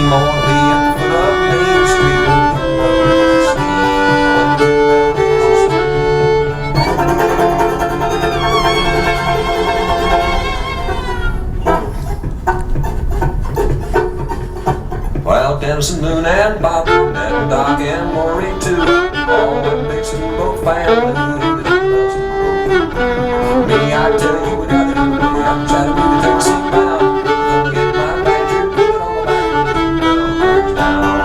gonna be at the foot of Main Street. Well, Denison, Moon, and Bob, and Doc, and Maureen too, all the big steamboat family. Me, I tell you, we gotta do it. I'm trying to be the Tennessee bound. Gonna get my banjo, put it on my back. Bell comes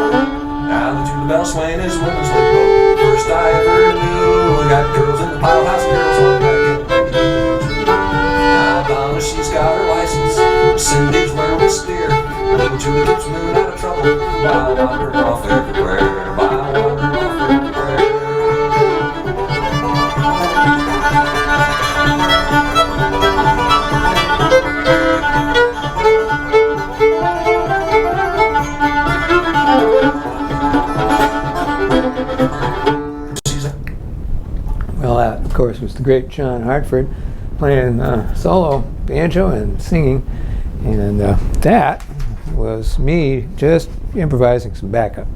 down, now the Julie Bell swaying is women's limbo. First I ever knew. We got girls in the pile house, girls on back in the now Donna, she's got her license. Cindy's learned to steer. Little Julie keeps Moon out of trouble. While wandering off everywhere. While wandering off everywhere. Well, that, of course, was the great John Hartford playing solo banjo and singing, and that was me just improvising some backup,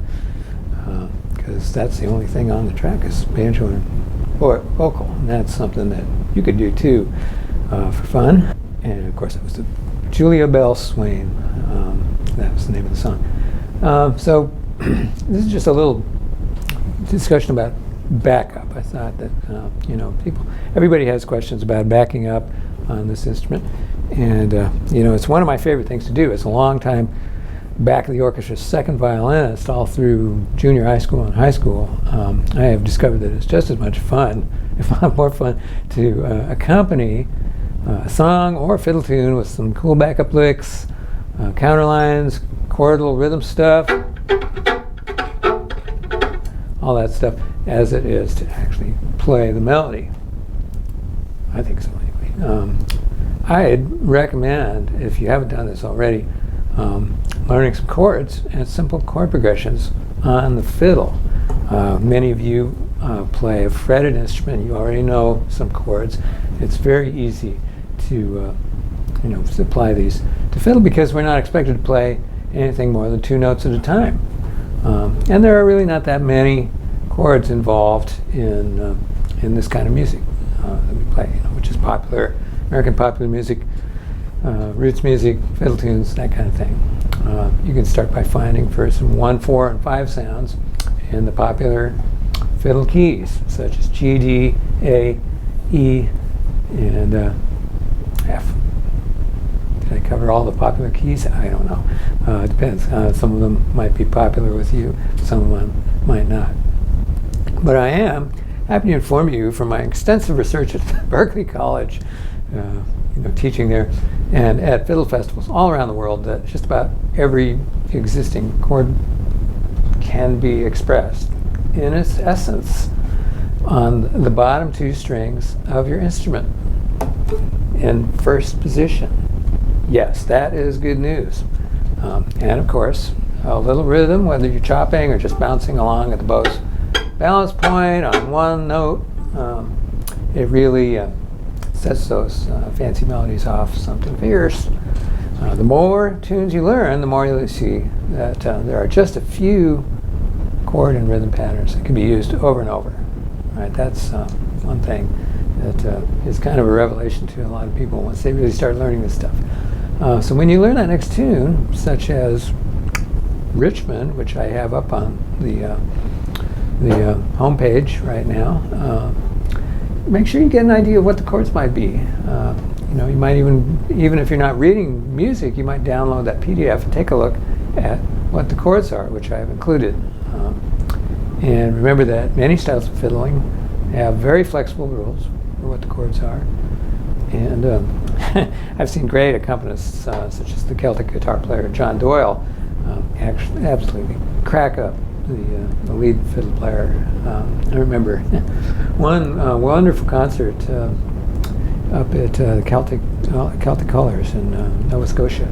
because that's the only thing on the track is banjo and vocal, and that's something that you could do too for fun. And of course, it was the Julia Bell Swain. That was the name of the song. So this is just a little discussion about backup. I thought that everybody has questions about backing up on this instrument, and it's one of my favorite things to do. As a long time back of the orchestra's second violinist all through junior high school and high school, I have discovered that it's just as much fun, if not more fun, to accompany a song or a fiddle tune with some cool backup licks, counterlines, chordal rhythm stuff, all that stuff, as it is to actually play the melody. I think so anyway. I'd recommend, if you haven't done this already, learning some chords and simple chord progressions on the fiddle. Many of you play a fretted instrument. You already know some chords. It's very easy to apply these to fiddle because we're not expected to play anything more than 2 notes at a time. And there are really not that many chords involved in this kind of music that we play, which is popular, American popular music, roots music, fiddle tunes, that kind of thing. You can start by finding for some 1, 4, and 5 sounds in the popular fiddle keys, such as G, D, A, E, and F. Did I cover all the popular keys? I don't know. It depends. Some of them might be popular with you, some of them might not. But I am happy to inform you from my extensive research at Berklee College, teaching there, and at fiddle festivals all around the world, that just about every existing chord can be expressed in its essence on the bottom 2 strings of your instrument in first position. Yes, that is good news. And of course, a little rhythm, whether you're chopping or just bouncing along at the bow's balance point on 1 note, it really sets those fancy melodies off something fierce. The more tunes you learn, the more you'll see that there are just a few chord and rhythm patterns that can be used over and over. Right? That's one thing that is kind of a revelation to a lot of people once they really start learning this stuff. So when you learn that next tune, such as Richmond, which I have up on the home page right now, make sure you get an idea of what the chords might be. You might even if you're not reading music, you might download that PDF and take a look at what the chords are, which I have included. And remember that many styles of fiddling have very flexible rules for what the chords are. And I've seen great accompanists, such as the Celtic guitar player John Doyle, actually absolutely crack up the lead fiddle player. I remember one wonderful concert up at Celtic Colors in Nova Scotia.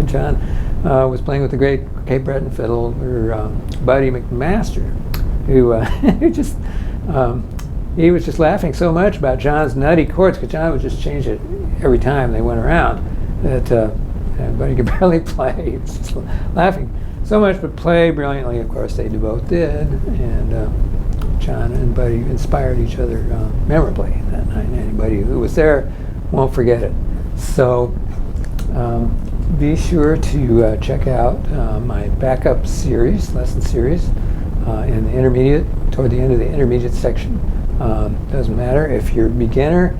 John was playing with the great Cape Breton fiddler Buddy McMaster, who just he was just laughing so much about John's nutty chords, because John would just change it every time they went around that Buddy could barely play. He was just laughing so much, but play brilliantly. Of course, they both did, and John and Buddy inspired each other memorably that night. Anybody who was there won't forget it. So be sure to check out my backup series, lesson series, in the intermediate, toward the end of the intermediate section. Doesn't matter if you're a beginner,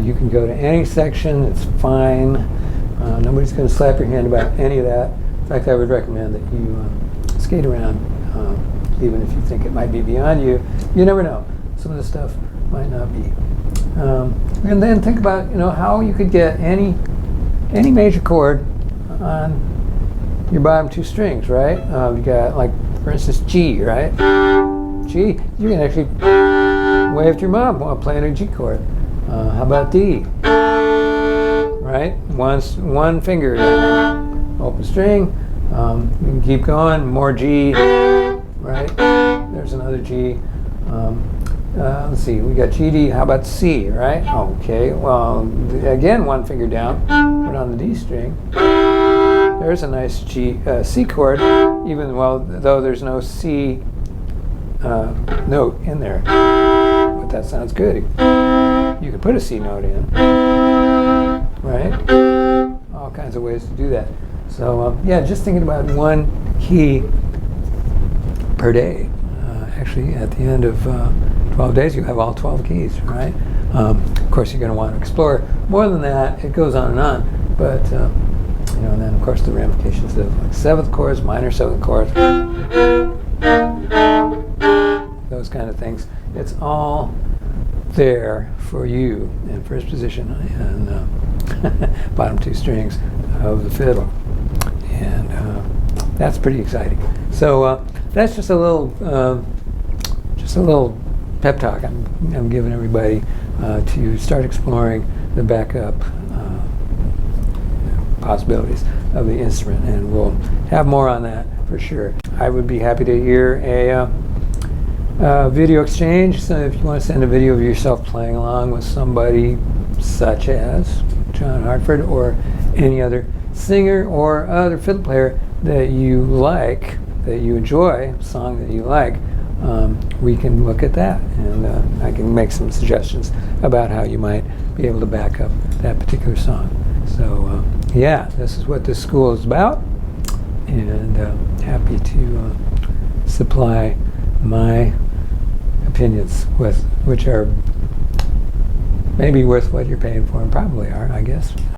you can go to any section, it's fine. Nobody's going to slap your hand about any of that. In fact, I would recommend that you skate around, even if you think it might be beyond you. You never know. Some of the stuff might not be. And then think about, how you could get any major chord on your bottom two strings, right? You got, like, for instance, G, right? G, you can actually wave to your mom while playing a G chord. How about D? Right? One finger, open string. You can keep going. More G, right? There's another G. Let's see, we got G, D. How about C, right? Okay, well, again, one finger down. Put on the D string. There's a nice C chord, even though there's no C note in there. But that sounds good. You can put a C note in, right? All kinds of ways to do that. So yeah, just thinking about one key per day. Actually, at the end of 12 days, you have all 12 keys, right? Of course, you're going to want to explore more than that. It goes on and on, but and then of course the ramifications of like seventh chords, minor seventh chords, those kind of things. It's all there for you in first position and bottom two strings of the fiddle, and that's pretty exciting. So that's just a little pep talk I'm giving everybody to start exploring the backup possibilities of the instrument, and we'll have more on that for sure. I would be happy to hear a video exchange. So if you want to send a video of yourself playing along with somebody such as John Hartford or any other singer or other fiddle player that you like, that you enjoy, a song that you like, we can look at that, and I can make some suggestions about how you might be able to back up that particular song. So yeah, this is what this school is about, and happy to supply my opinions, which are maybe worth what you're paying for, and probably are, I guess.